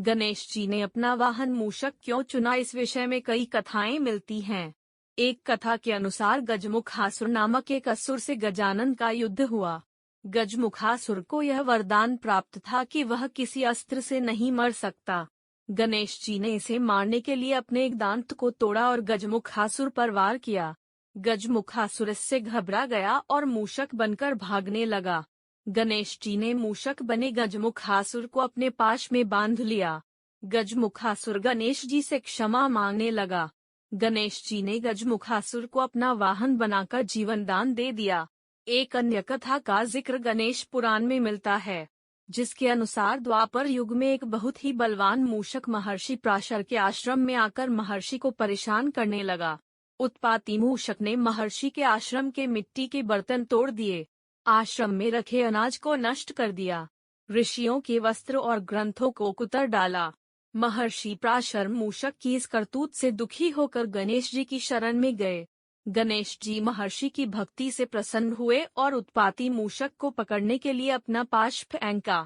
गणेश जी ने अपना वाहन मूषक क्यों चुना, इस विषय में कई कथाएं मिलती हैं। एक कथा के अनुसार गजमुखासुर नामक एक असुर से गजानन का युद्ध हुआ। गजमुखासुर को यह वरदान प्राप्त था कि वह किसी अस्त्र से नहीं मर सकता। गणेश जी ने इसे मारने के लिए अपने एक दांत को तोड़ा और गजमुखासुर पर वार किया। गजमुखासुर इससे घबरा गया और मूषक बनकर भागने लगा। गणेश जी ने मूषक बने गजमुखासुर को अपने पाश में बांध लिया। गजमुखासुर गणेश जी से क्षमा मांगने लगा। गणेश जी ने गजमुखासुर को अपना वाहन बनाकर जीवन दान दे दिया। एक अन्य कथा का जिक्र गणेश पुराण में मिलता है, जिसके अनुसार द्वापर युग में एक बहुत ही बलवान मूषक महर्षि पराशर के आश्रम में आकर महर्षि को परेशान करने लगा। उत्पाती मूषक ने महर्षि के आश्रम के मिट्टी के बर्तन तोड़ दिए, आश्रम में रखे अनाज को नष्ट कर दिया, ऋषियों के वस्त्र और ग्रंथों को कुतर डाला। महर्षि पराशर मूषक की इस करतूत से दुखी होकर गणेश जी की शरण में गए। गणेश जी महर्षि की भक्ति से प्रसन्न हुए और उत्पाती मूषक को पकड़ने के लिए अपना पाश फेंका।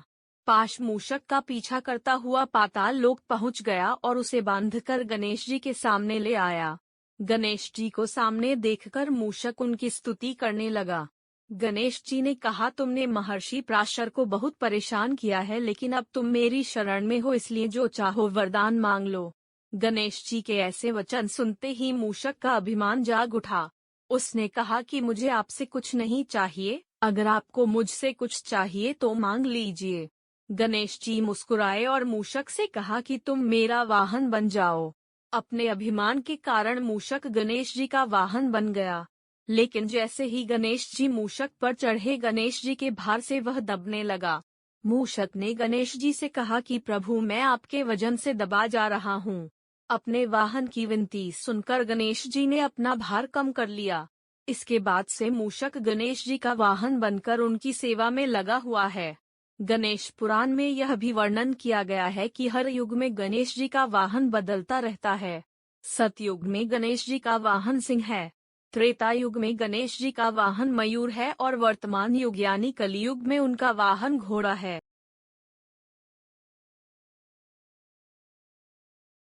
पाश मूषक का पीछा करता हुआ पाताल लोक पहुंच गया और उसे बांधकर गणेश जी के सामने ले आया। गणेश जी को सामने देखकर मूषक उनकी स्तुति करने लगा। गणेश जी ने कहा, तुमने महर्षि पराशर को बहुत परेशान किया है, लेकिन अब तुम मेरी शरण में हो, इसलिए जो चाहो वरदान मांग लो। गणेश जी के ऐसे वचन सुनते ही मूषक का अभिमान जाग उठा। उसने कहा कि मुझे आपसे कुछ नहीं चाहिए, अगर आपको मुझसे कुछ चाहिए तो मांग लीजिए। गणेश जी मुस्कुराए और मूषक से कहा कि तुम मेरा वाहन बन जाओ। अपने अभिमान के कारण मूषक गणेश जी का वाहन बन गया, लेकिन जैसे ही गणेश जी मूषक पर चढ़े, गणेश जी के भार से वह दबने लगा। मूषक ने गणेश जी से कहा कि प्रभु, मैं आपके वजन से दबा जा रहा हूँ। अपने वाहन की विनती सुनकर गणेश जी ने अपना भार कम कर लिया। इसके बाद से मूषक गणेश जी का वाहन बनकर उनकी सेवा में लगा हुआ है। गणेश पुराण में यह भी वर्णन किया गया है कि हर युग में गणेश जी का वाहन बदलता रहता है। सतयुग में गणेश जी का वाहन सिंह है, त्रेता युग में गणेश जी का वाहन मयूर है और वर्तमान युग यानी कलयुग में उनका वाहन घोड़ा है।